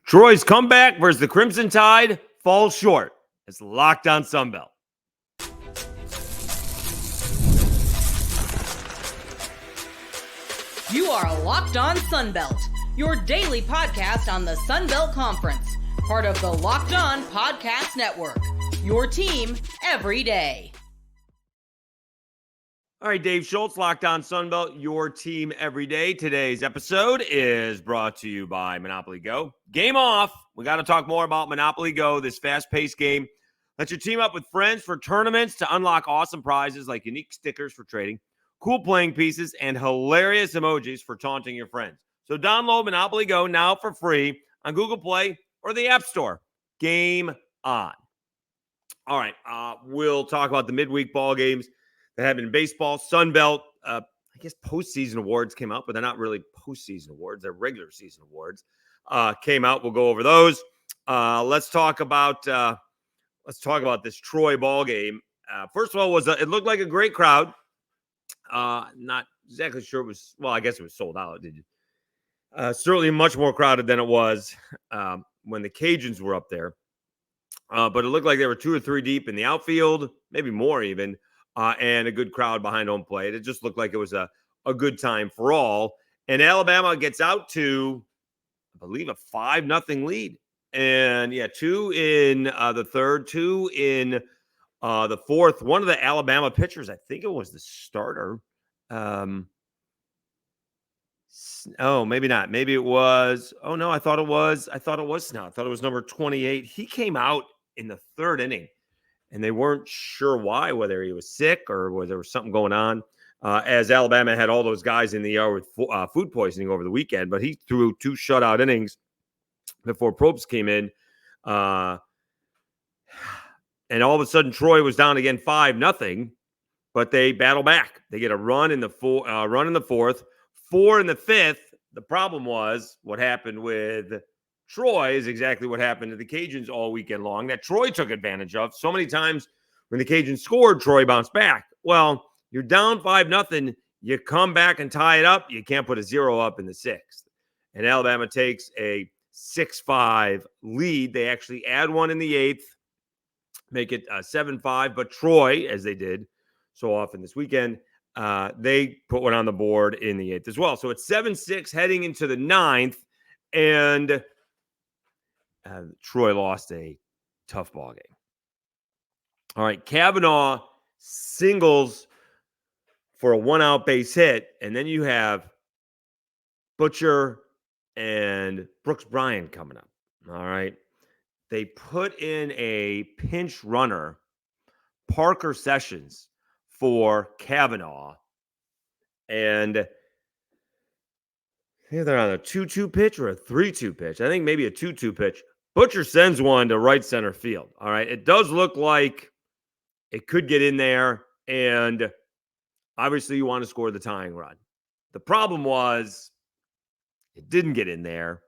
Troy's comeback versus the Crimson Tide falls short. It's Locked On Sunbelt. You are Locked On Sunbelt, your daily podcast on the Sunbelt Conference, part of the Locked On Podcast Network, your team every day. All right, Dave Schultz, Locked On Sunbelt, your team every day. Today's episode is brought to you by Monopoly Go. Game off. We got to talk more about Monopoly Go, this fast-paced game. Let your team up with friends for tournaments to unlock awesome prizes like unique stickers for trading, cool playing pieces, and hilarious emojis for taunting your friends. So download Monopoly Go now for free on Google Play or the App Store. Game on. All right, we'll talk about the midweek ball games that have been in baseball. Sunbelt, I guess postseason awards came out, but they're not really postseason awards. They're regular season awards. Came out. We'll go over those. Let's talk about this Troy ball game. First of all, it looked like a great crowd. Not exactly sure it was. Well, I guess it was sold out. Certainly much more crowded than it was when the Cajuns were up there. But it looked like they were 2 or 3 deep in the outfield, maybe more even. And a good crowd behind home plate. It just looked like it was a good time for all. And Alabama gets out to, I believe, a 5-0 lead. And, 2 in the third, 2 in the fourth. One of the Alabama pitchers, I think it was the starter. Oh, maybe not. Maybe it was. Oh, no, I thought it was Snow. I thought it was number 28. He came out in the third inning. And they weren't sure why, whether he was sick or whether there was something going on, as Alabama had all those guys in the ER with food poisoning over the weekend. But he threw 2 shutout innings before Probst came in. And all of a sudden, Troy was down again 5-0, but they battle back. They get a run in the fourth, 4 in the fifth. The problem was what happened with Troy is exactly what happened to the Cajuns all weekend long that Troy took advantage of. So many times when the Cajuns scored, Troy bounced back. Well, you're down 5-0. You come back and tie it up. You can't put a 0 up in the 6th. And Alabama takes a 6-5 lead. They actually add 1 in the 8th, make it 7-5. But Troy, as they did so often this weekend, they put 1 on the board in the 8th as well. So it's 7-6 heading into the 9th. And Troy lost a tough ball game. All right, Kavanaugh singles for a 1-out base hit, and then you have Butcher and Brooks Bryan coming up. All right, they put in a pinch runner, Parker Sessions, for Kavanaugh, and they're on a 2-2 pitch or a 3-2 pitch. I think maybe a 2-2 pitch. Butcher sends one to right center field. All right. It does look like it could get in there. And obviously you want to score the tying run. The problem was it didn't get in there.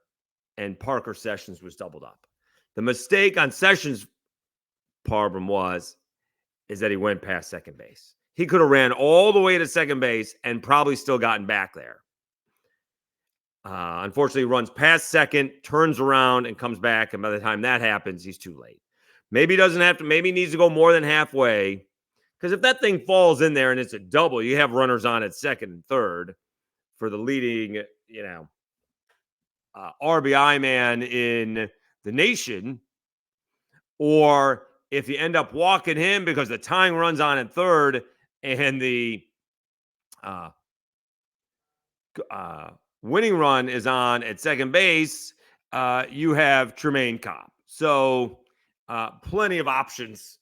And Parker Sessions was doubled up. The mistake on Sessions' problem is that he went past second base. He could have ran all the way to second base and probably still gotten back there. Unfortunately, runs past second, turns around, and comes back. And by the time that happens, he's too late. Maybe he doesn't have to. Maybe he needs to go more than halfway. Because if that thing falls in there and it's a double, you have runners on at second and third for the leading, RBI man in the nation. Or if you end up walking him because the tying runs on at third and the winning run is on at second base, you have Tremaine Cobb. So plenty of options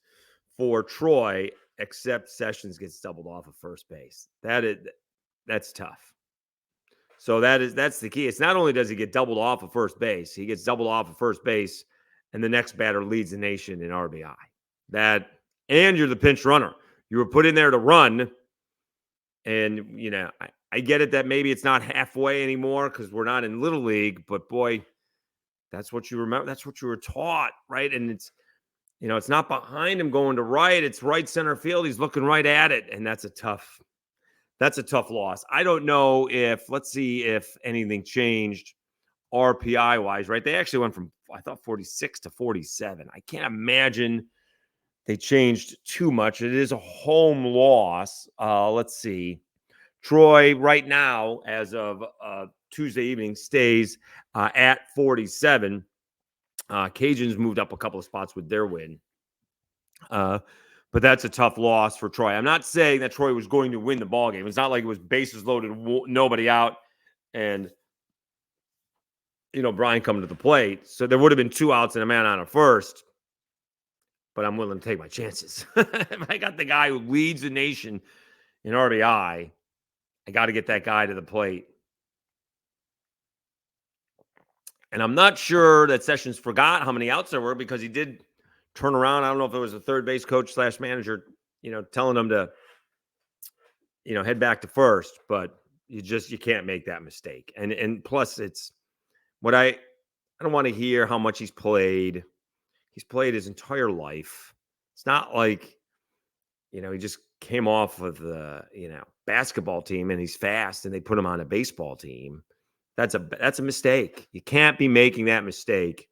for Troy, except Sessions gets doubled off of first base. That's tough. So that's the key. It's not only does he get doubled off of first base, he gets doubled off of first base, and the next batter leads the nation in RBI. And you're the pinch runner. You were put in there to run, and I get it that maybe it's not halfway anymore because we're not in Little League, but boy, that's what you remember. That's what you were taught, right? And it's not behind him going to right. It's right center field. He's looking right at it, and that's a tough loss. I don't know let's see if anything changed RPI-wise, right? They actually went from, I thought, 46 to 47. I can't imagine they changed too much. It is a home loss. Let's see. Troy, right now, as of Tuesday evening, stays at 47. Cajuns moved up a couple of spots with their win. But that's a tough loss for Troy. I'm not saying that Troy was going to win the ball game. It's not like it was bases loaded, nobody out, and Brian coming to the plate. So there would have been 2 outs and a man on a first. But I'm willing to take my chances. If I got the guy who leads the nation in RBI, I got to get that guy to the plate. And I'm not sure that Sessions forgot how many outs there were because he did turn around. I don't know if it was a third base coach / manager, telling him to, head back to first. But you can't make that mistake. And plus, it's what I don't want to hear how much he's played. He's played his entire life. It's not like, he just came off of the, basketball team and he's fast and they put him on a baseball team. That's a mistake. You can't be making that mistake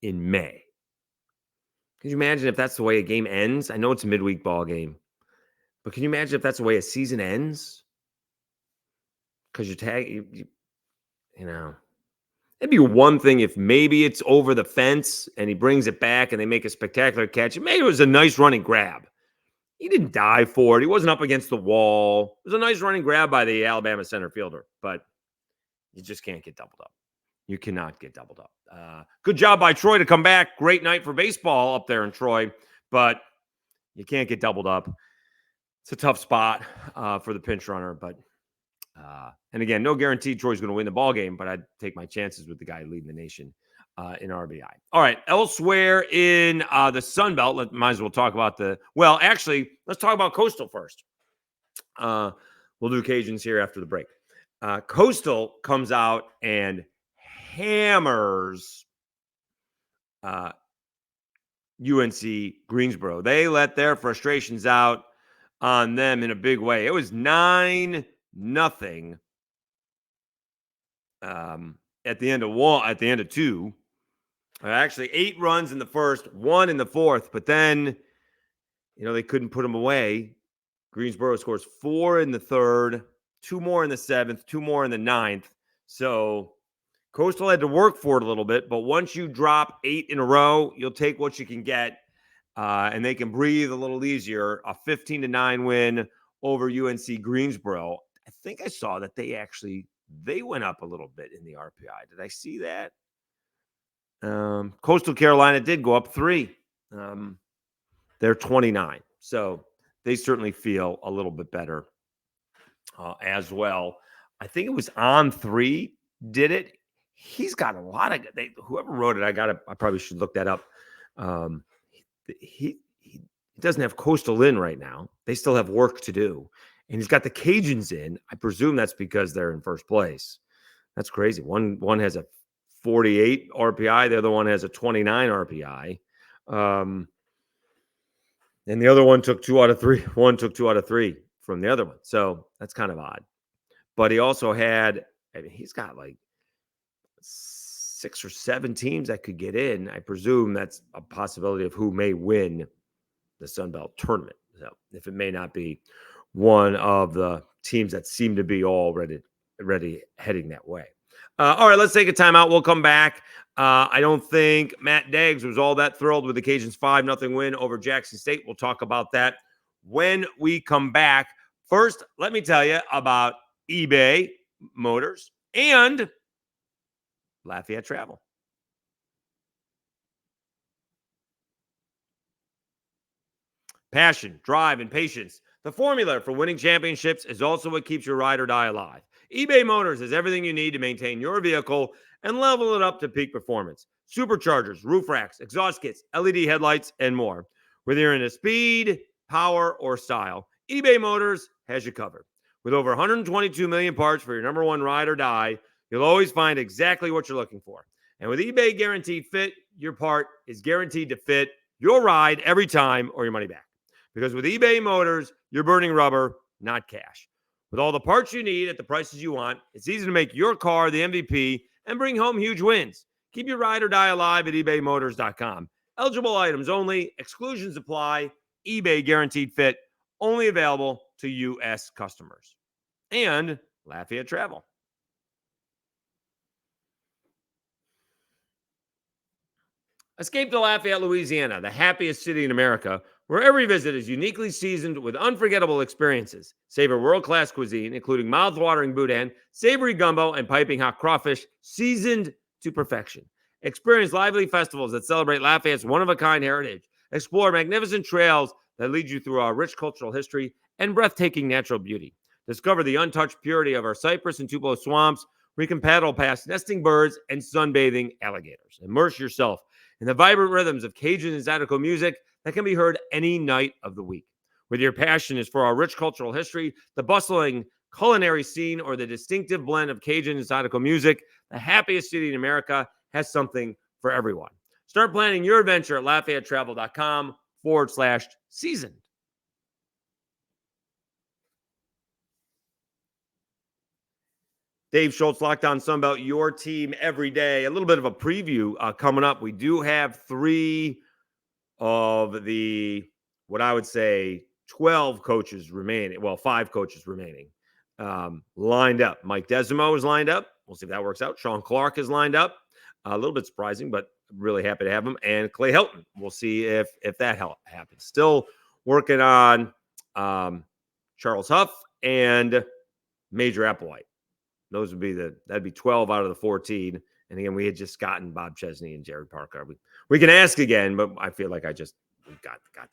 in May. Can you imagine if that's the way a game ends? I know it's a midweek ball game, but can you imagine if that's the way a season ends? Because it'd be one thing if maybe it's over the fence and he brings it back and they make a spectacular catch. Maybe it was a nice running grab. He didn't dive for it. He wasn't up against the wall. It was a nice running grab by the Alabama center fielder, but you just can't get doubled up. You cannot get doubled up. Good job by Troy to come back. Great night for baseball up there in Troy, but you can't get doubled up. It's a tough spot for the pinch runner, but and again, no guarantee Troy's going to win the ball game, but I'd take my chances with the guy leading the nation in RBI. All right, elsewhere in the Sun Belt, might as well talk about actually, let's talk about Coastal first. We'll do Cajuns here after the break. Coastal comes out and hammers UNC Greensboro. They let their frustrations out on them in a big way. It was 9-0 at the end of 2. Actually, 8 runs in the first, 1 in the fourth, but then they couldn't put them away. Greensboro scores 4 in the third, 2 more in the 7th, 2 more in the 9th. So Coastal had to work for it a little bit, but once you drop 8 in a row, you'll take what you can get, and they can breathe a little easier. A 15-9 win over UNC Greensboro. I think I saw that they went up a little bit in the RPI. Did I see that? Coastal Carolina did go up 3. They're 29. So they certainly feel a little bit better as well. I think it was On 3 did it. He's got a lot of whoever wrote it. I probably should look that up. He doesn't have Coastal in right now. They still have work to do. And he's got the Cajuns in. I presume that's because they're in first place. That's crazy. One has a 48 RPI. The other one has a 29 RPI. And the other one took 2 out of 3. One took 2 out of 3 from the other one. So that's kind of odd. But he also had, he's got like 6 or 7 teams that could get in. I presume that's a possibility of who may win the Sun Belt tournament. So if it may not be one of the teams that seem to be already heading that way. All right, let's take a timeout. We'll come back. I don't think Matt Deggs was all that thrilled with the Cajuns' 5-0 win over Jackson State. We'll talk about that when we come back. First, let me tell you about eBay Motors and Lafayette Travel. Passion, drive, and patience. The formula for winning championships is also what keeps your ride or die alive. eBay Motors has everything you need to maintain your vehicle and level it up to peak performance. Superchargers, roof racks, exhaust kits, LED headlights, and more. Whether you're into speed, power, or style, eBay Motors has you covered. With over 122 million parts for your number one ride or die, you'll always find exactly what you're looking for. And with eBay Guaranteed Fit, your part is guaranteed to fit your ride every time or your money back. Because with eBay Motors, you're burning rubber, not cash. With all the parts you need at the prices you want, it's easy to make your car the MVP and bring home huge wins. Keep your ride or die alive at ebaymotors.com. Eligible items only. Exclusions apply. eBay guaranteed fit. Only available to U.S. customers. And Lafayette Travel. Escape to Lafayette, Louisiana, the happiest city in America, where every visit is uniquely seasoned with unforgettable experiences. Savor world-class cuisine, including mouth-watering boudin, savory gumbo, and piping hot crawfish, seasoned to perfection. Experience lively festivals that celebrate Lafayette's one-of-a-kind heritage. Explore magnificent trails that lead you through our rich cultural history and breathtaking natural beauty. Discover the untouched purity of our cypress and Tupelo swamps, where you can paddle past nesting birds and sunbathing alligators. Immerse yourself in the vibrant rhythms of Cajun and Zydeco music that can be heard any night of the week. Whether your passion is for our rich cultural history, the bustling culinary scene, or the distinctive blend of Cajun and Zydeco music, the happiest city in America has something for everyone. Start planning your adventure at LafayetteTravel.com/season. Dave Schultz, Locked On Sunbelt, your team every day. A little bit of a preview coming up. We do have 3 of the, what I would say, 12 coaches remaining. Well, 5 coaches remaining lined up. Mike Desimo is lined up. We'll see if that works out. Sean Clark is lined up. A little bit surprising, but really happy to have him. And Clay Helton. We'll see if that happens. Still working on Charles Huff and Major Applewhite. Those would be that'd be 12 out of the 14. And again, we had just gotten Bob Chesney and Jared Parker. We can ask again, but I feel like we got them.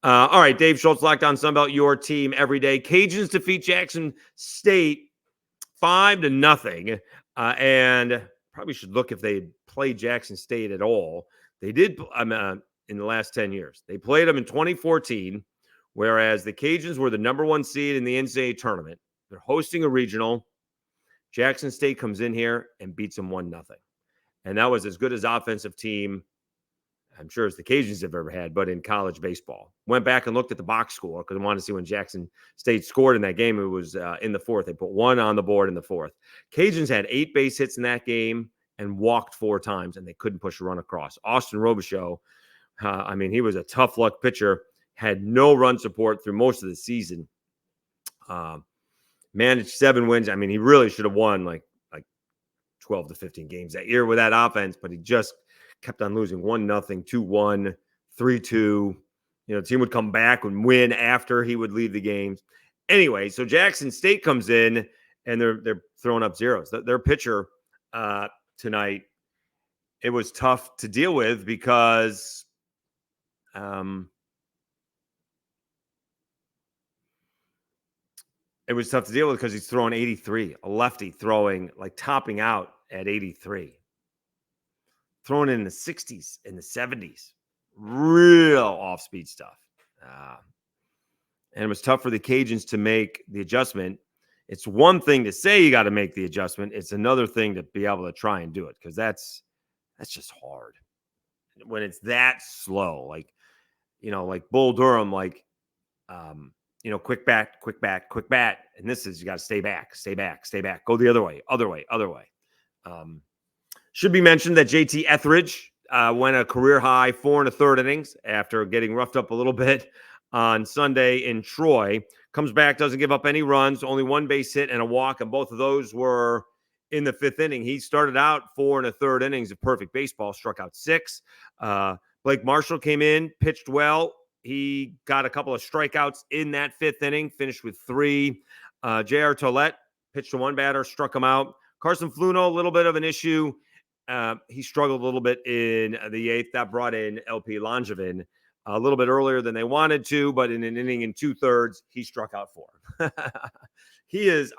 All right, Dave Schultz, Locked On Sunbelt, your team every day. Cajuns defeat Jackson State 5-0. And probably should look if they played Jackson State at all. They did in the last 10 years. They played them in 2014, whereas the Cajuns were the number 1 seed in the NCAA tournament. They're hosting a regional. Jackson State comes in here and beats them 1-0. And that was as good as offensive team, I'm sure, as the Cajuns have ever had, but in college baseball. Went back and looked at the box score because I wanted to see when Jackson State scored in that game. It was in the 4th. They put 1 on the board in the 4th. Cajuns had 8 base hits in that game and walked 4 times, and they couldn't push a run across. Austin Robichaux, he was a tough luck pitcher, had no run support through most of the season. Managed 7 wins. He really should have won like 12 to 15 games that year with that offense, but he just kept on losing 1-0, 2-1, 3-2. The team would come back and win after he would leave the games. Anyway, so Jackson State comes in and they're throwing up zeros. Their pitcher tonight, it was tough to deal with because he's throwing 83, a lefty throwing, topping out at 83. Throwing in the 60s and the 70s. Real off-speed stuff. And it was tough for the Cajuns to make the adjustment. It's one thing to say you got to make the adjustment. It's another thing to be able to try and do it, because that's just hard. When it's that slow, like Bull Durham, quick bat. And this is, you got to stay back. Go the other way. Should be mentioned that JT Etheridge went a career high 4 1/3 innings after getting roughed up a little bit on Sunday in Troy. Comes back, doesn't give up any runs, only 1 base hit and a walk, and both of those were in the 5th inning. He started out 4 1/3 innings of perfect baseball, struck out 6. Blake Marshall came in, pitched well. He got a couple of strikeouts in that 5th inning, finished with 3. J.R. Tollett pitched to 1 batter, struck him out. Carson Fluno, a little bit of an issue. He struggled a little bit in the 8th. That brought in LP Langevin a little bit earlier than they wanted to, but in an inning and 2/3, he struck out 4.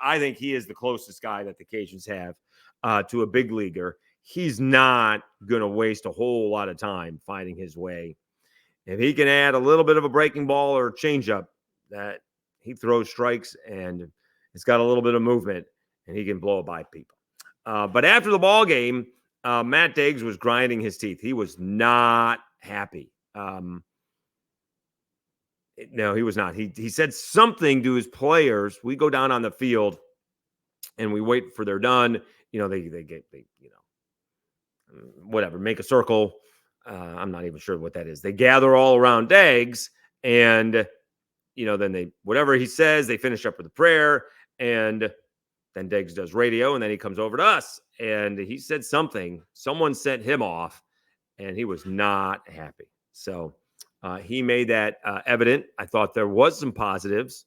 I think he is the closest guy that the Cajuns have to a big leaguer. He's not going to waste a whole lot of time finding his way. If he can add a little bit of a breaking ball or changeup, that he throws strikes and it's got a little bit of movement, and he can blow it by people. But after the ball game, Matt Deggs was grinding his teeth. He was not happy. No, he was not. He said something to his players. We go down on the field and we wait for they're done, whatever, make a circle. I'm not even sure what that is. They gather all around Deggs, and then they, whatever he says, they finish up with a prayer, and then Deggs does radio, and then he comes over to us, and he said something. Someone sent him off, and he was not happy. So he made that evident. I thought there was some positives.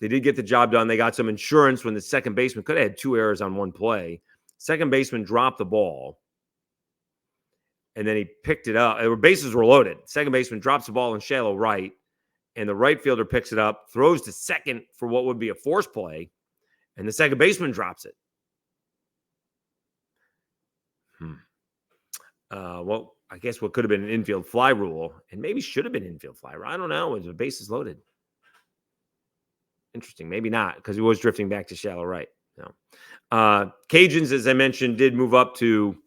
They did get the job done. They got some insurance when the second baseman could have had 2 errors on one play. Second baseman dropped the ball, and then he picked it up. Bases were loaded. Second baseman drops the ball in shallow right, and the right fielder picks it up, throws to second for what would be a force play, and the second baseman drops it. Well, I guess what could have been an infield fly rule, and maybe should have been infield fly. I don't know. The bases loaded. Interesting. Maybe not, because he was drifting back to shallow right. No. Cajuns, as I mentioned, did move up to,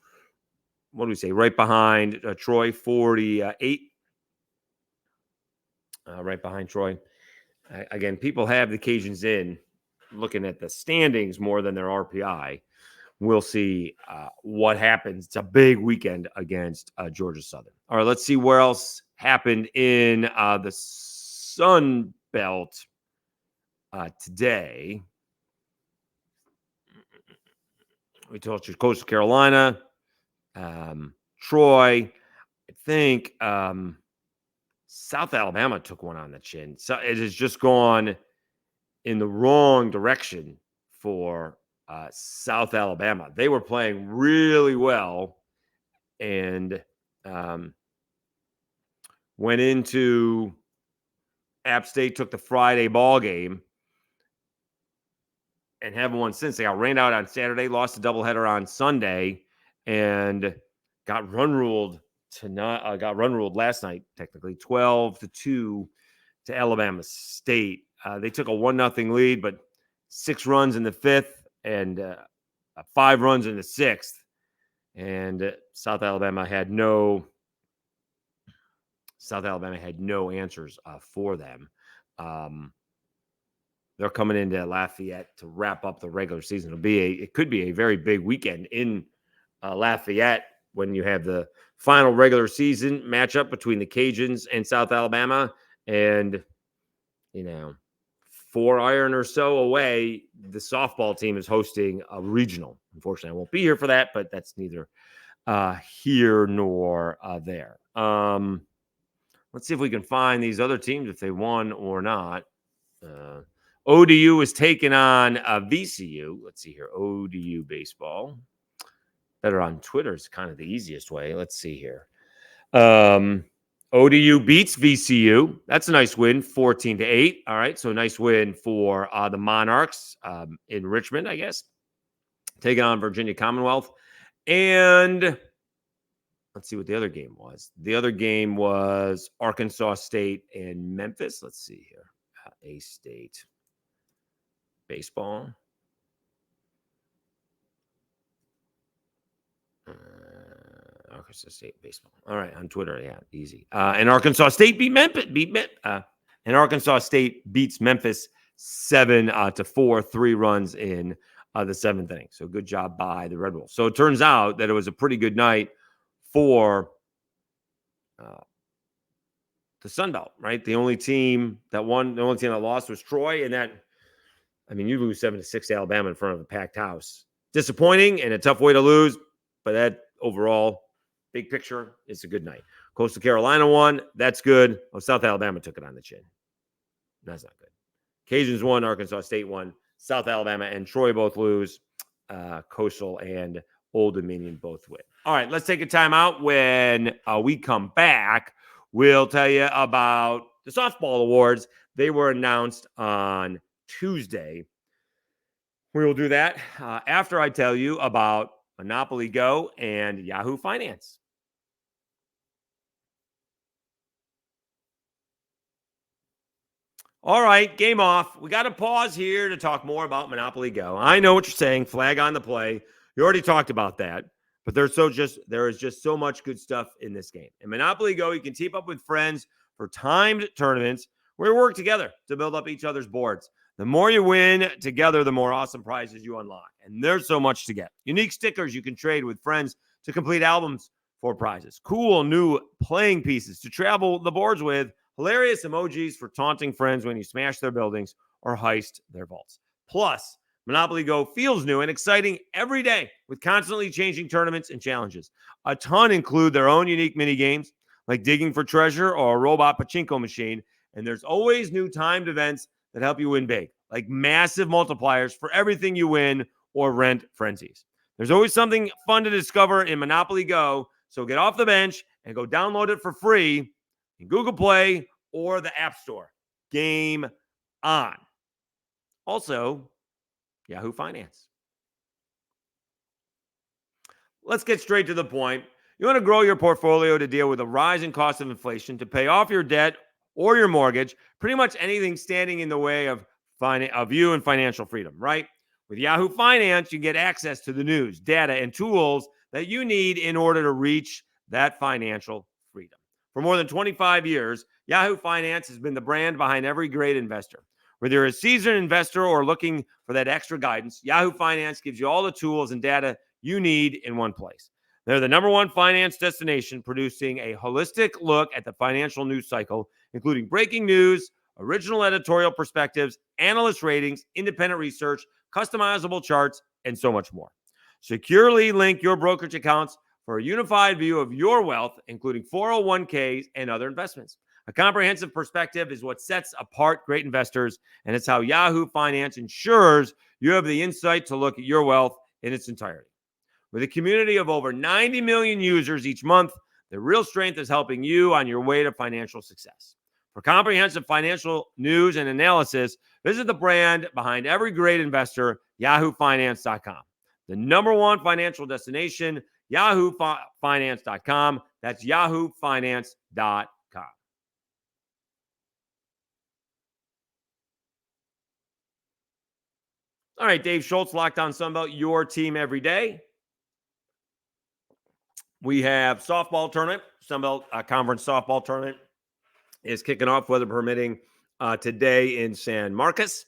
what do we say, right behind Troy, 48. Right behind Troy. Again, people have the Cajuns in, looking at the standings more than their RPI. We'll see what happens. It's a big weekend against Georgia Southern. All right, let's see where else happened in the Sun Belt today. We told you Coastal Carolina, Troy. I think South Alabama took one on the chin. So it has just gone in the wrong direction for South Alabama. They were playing really well and went into App State, took the Friday ball game, and haven't won since. They got rained out on Saturday, lost a doubleheader on Sunday, and got run ruled tonight. Got run ruled last night, technically 12-2 to Alabama State. They took a 1-0 lead, but 6 runs in the 5th and 5 runs in the 6th. And South Alabama had no answers for them. They're coming into Lafayette to wrap up the regular season. It could be a very big weekend in Lafayette when you have the final regular season matchup between the Cajuns and South Alabama. And, 4 iron or so away, the softball team is hosting a regional. Unfortunately, I won't be here for that, but that's neither here nor there. Let's see if we can find these other teams, if they won or not. ODU is taking on VCU. Let's see here. ODU baseball. Better on Twitter is kind of the easiest way. Let's see here. ODU beats VCU. That's a nice win, 14-8. All right, so nice win for the Monarchs in Richmond, I guess. Taking on Virginia Commonwealth. And let's see what the other game was. The other game was Arkansas State and Memphis. Let's see here. A-State baseball. Arkansas State baseball. All right, on Twitter, yeah, easy. And Arkansas State beat Memphis. And Arkansas State beats Memphis 7-4, 3 runs in the 7th inning. So good job by the Red Wolves. So it turns out that it was a pretty good night for the Sun Belt, right? The only team that won, the only team that lost was Troy, and that, you lose 7-6 to Alabama in front of a packed house. Disappointing and a tough way to lose, but that overall, big picture, it's a good night. Coastal Carolina won. That's good. Oh, South Alabama took it on the chin. That's not good. Cajuns won. Arkansas State won. South Alabama and Troy both lose. Coastal and Old Dominion both win. All right, let's take a timeout. When we come back, we'll tell you about the softball awards. They were announced on Tuesday. We will do that after I tell you about Monopoly Go and Yahoo Finance. All right, game off. We got to pause here to talk more about Monopoly Go. I know what you're saying, flag on the play. You already talked about that, but there is just so much good stuff in this game. In Monopoly Go, you can team up with friends for timed tournaments where we work together to build up each other's boards. The more you win together, the more awesome prizes you unlock. And there's so much to get. Unique stickers you can trade with friends to complete albums for prizes. Cool new playing pieces to travel the boards with. Hilarious emojis for taunting friends when you smash their buildings or heist their vaults. Plus, Monopoly Go feels new and exciting every day with constantly changing tournaments and challenges. A ton include their own unique mini games like digging for treasure or a robot pachinko machine. And there's always new timed events that help you win big, like massive multipliers for everything you win or rent frenzies. There's always something fun to discover in Monopoly Go, so get off the bench and go download it for free in Google Play or the App Store. Game on. Also, Yahoo Finance. Let's get straight to the point. You want to grow your portfolio to deal with the rising cost of inflation, to pay off your debt or your mortgage, pretty much anything standing in the way of you and financial freedom, right? With Yahoo Finance, you get access to the news, data, and tools that you need in order to reach that financial freedom. For more than 25 years, Yahoo Finance has been the brand behind every great investor. Whether you're a seasoned investor or looking for that extra guidance, Yahoo Finance gives you all the tools and data you need in one place. They're the number one finance destination, producing a holistic look at the financial news cycle, including breaking news, original editorial perspectives, analyst ratings, independent research, customizable charts, and so much more. Securely link your brokerage accounts for a unified view of your wealth, including 401ks and other investments. A comprehensive perspective is what sets apart great investors, and it's how Yahoo Finance ensures you have the insight to look at your wealth in its entirety. With a community of over 90 million users each month, the real strength is helping you on your way to financial success. For comprehensive financial news and analysis, visit the brand behind every great investor, yahoofinance.com. The number one financial destination, yahoofinance.com. That's yahoofinance.com. All right, Dave Schultz, Locked On Sunbelt, your team every day. We have softball tournament, Sunbelt Conference softball tournament is kicking off, weather permitting, today in San Marcos.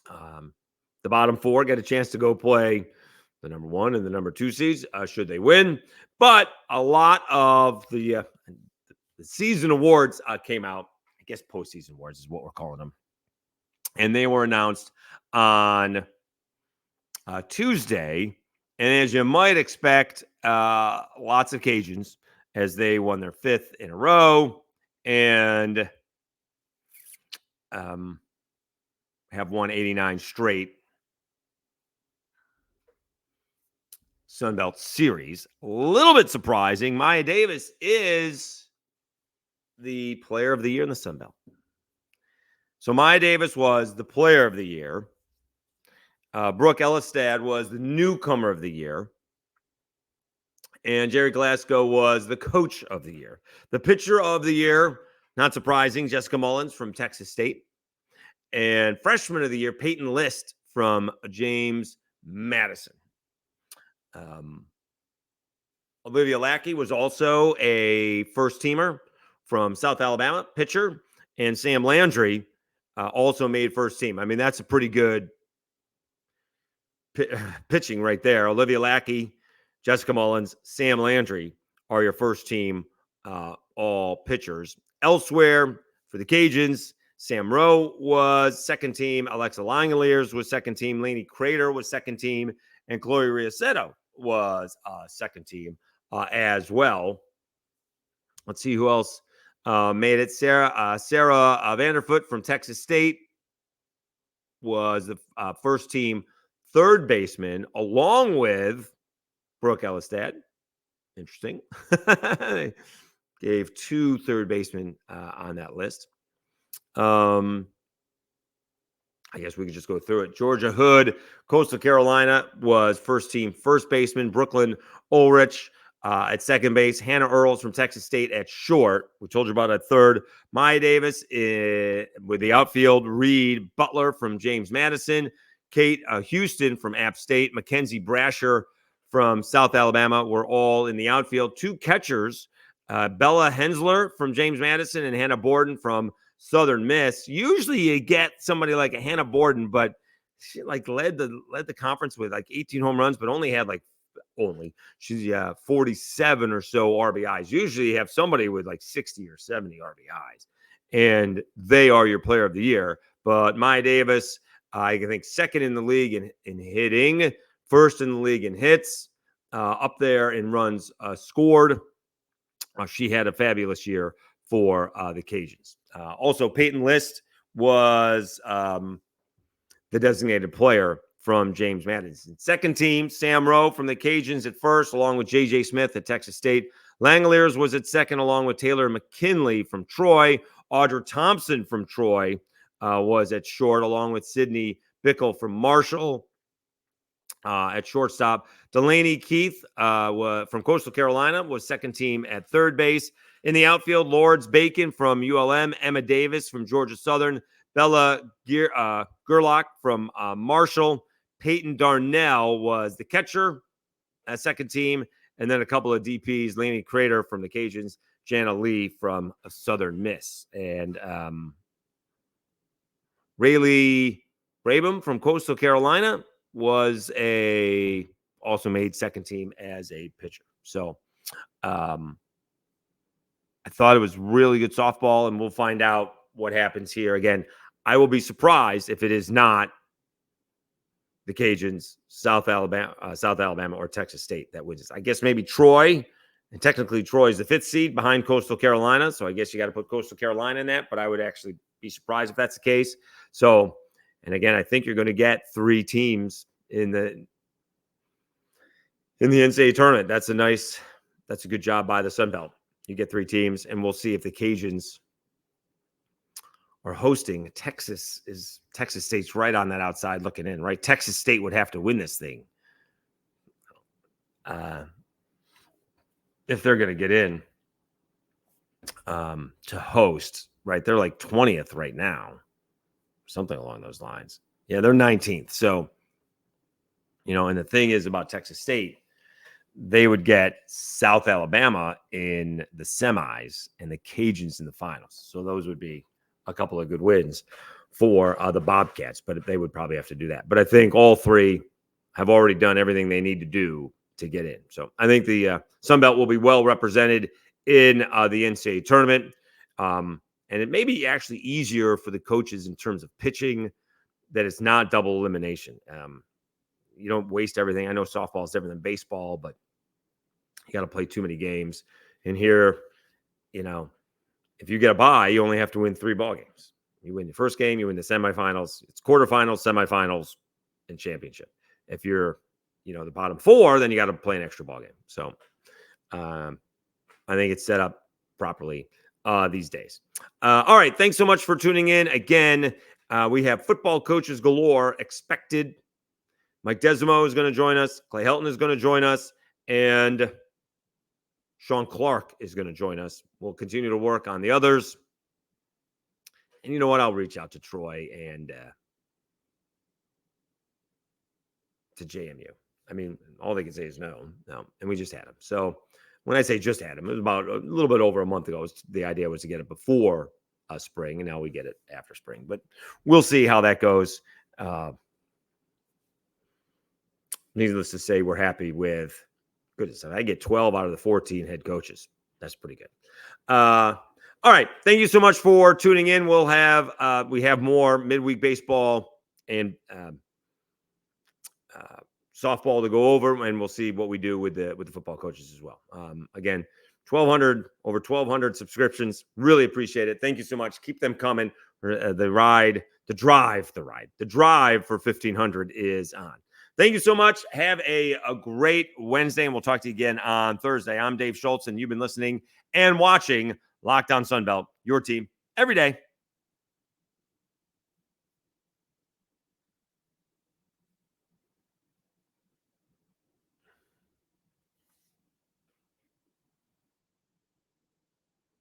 The bottom four get a chance to go play the number one and the number two seeds, should they win. But a lot of the season awards came out. I guess postseason awards is what we're calling them. And they were announced on Tuesday. And as you might expect, lots of Cajuns as they won their fifth in a row and have won 89 straight Sunbelt series. A little bit surprising. Maya Davis is the player of the year in the Sunbelt. So Maya Davis was the player of the year. Brooke Elistad was the newcomer of the year. And Jerry Glasgow was the coach of the year. The pitcher of the year, not surprising, Jessica Mullins from Texas State. And freshman of the year, Peyton List from James Madison. Olivia Lackey was also a first-teamer from South Alabama, pitcher. And Sam Landry also made first team. I mean, that's a pretty good pitching right there. Olivia Lackey, Jessica Mullins, Sam Landry are your first team all pitchers. Elsewhere for the Cajuns, Sam Rowe was second team. Alexa Langoliers was second team. Lainey Crater was second team. And Chloe Riaceto was second team as well. Let's see who else made it. Sarah Vanderfoot from Texas State was the first team third baseman, along with Brooke Elistad. Interesting. They gave two third basemen on that list. I guess we could just go through it. Georgia Hood, Coastal Carolina, was first team first baseman. Brooklyn Ulrich at second base. Hannah Earls from Texas State at short. We told you about at third. Maya Davis with the outfield. Reed Butler from James Madison. Kate Houston from App State. Mackenzie Brasher from South Alabama were all in the outfield. Two catchers, Bella Hensler from James Madison and Hannah Borden from Southern Miss. Usually you get somebody like a Hannah Borden, but she like led the conference with like 18 home runs, but only had she's 47 or so RBIs. Usually you have somebody with like 60 or 70 RBIs, and they are your player of the year. But Maya Davis, I think second in the league in hitting, first in the league in hits, up there in runs scored. She had a fabulous year for the Cajuns. Also, Peyton List was the designated player from James Madison. Second team, Sam Rowe from the Cajuns at first, along with J.J. Smith at Texas State. Langoliers was at second, along with Taylor McKinley from Troy. Audra Thompson from Troy was at short, along with Sydney Bickle from Marshall. At shortstop, Delaney Keith from Coastal Carolina was second team at third base. In the outfield, Lords Bacon from ULM, Emma Davis from Georgia Southern, Bella Gerlach from Marshall, Peyton Darnell was the catcher at second team, and then a couple of DPs, Laney Crater from the Cajuns, Jana Lee from Southern Miss, and Rayleigh Brabham from Coastal Carolina was also made second team as a pitcher. So I thought it was really good softball, and we'll find out what happens here. Again, I will be surprised if it is not the Cajuns, South Alabama, or Texas State that wins. I guess maybe Troy, and technically Troy is the fifth seed behind Coastal Carolina, so I guess you got to put Coastal Carolina in that, but I would actually be surprised if that's the case. So, and again, I think you're going to get three teams in the NCAA tournament. That's a good job by the Sun Belt. You get three teams, and we'll see if the Cajuns are hosting. Texas State's right on that outside looking in, right? Texas State would have to win this thing if they're going to get in to host, right? They're like 20th right now, something along those lines. Yeah, they're 19th. So, and the thing is about Texas State, they would get South Alabama in the semis and the Cajuns in the finals. So those would be a couple of good wins for the Bobcats, but they would probably have to do that. But I think all three have already done everything they need to do to get in. So I think the Sun Belt will be well represented in the NCAA tournament. And it may be actually easier for the coaches in terms of pitching, that it's not double elimination. You don't waste everything. I know softball is different than baseball, but you got to play too many games. And here, if you get a bye, you only have to win 3 ball games. You win the first game, you win the semifinals. It's quarterfinals, semifinals, and championship. If you're, the bottom 4, then you got to play an extra ball game. So I think it's set up properly these days. All right. Thanks so much for tuning in. Again, we have football coaches galore expected. Mike Desimo is going to join us. Clay Helton is going to join us. And Sean Clark is going to join us. We'll continue to work on the others. And you know what? I'll reach out to Troy and to JMU. I mean, all they can say is no. And we just had him. So when I say just had him, it was about a little bit over a month ago. The idea was to get it before spring, and now we get it after spring. But we'll see how that goes. Needless to say, we're happy with goodness. I get 12 out of the 14 head coaches. That's pretty good. All right. Thank you so much for tuning in. We'll have we have more midweek baseball and softball to go over, and we'll see what we do with the football coaches as well. Again, over 1,200 subscriptions. Really appreciate it. Thank you so much. Keep them coming. The drive for 1,500 is on. Thank you so much. Have a great Wednesday, and we'll talk to you again on Thursday. I'm Dave Schultz, and you've been listening and watching Locked On Sunbelt, your team every day.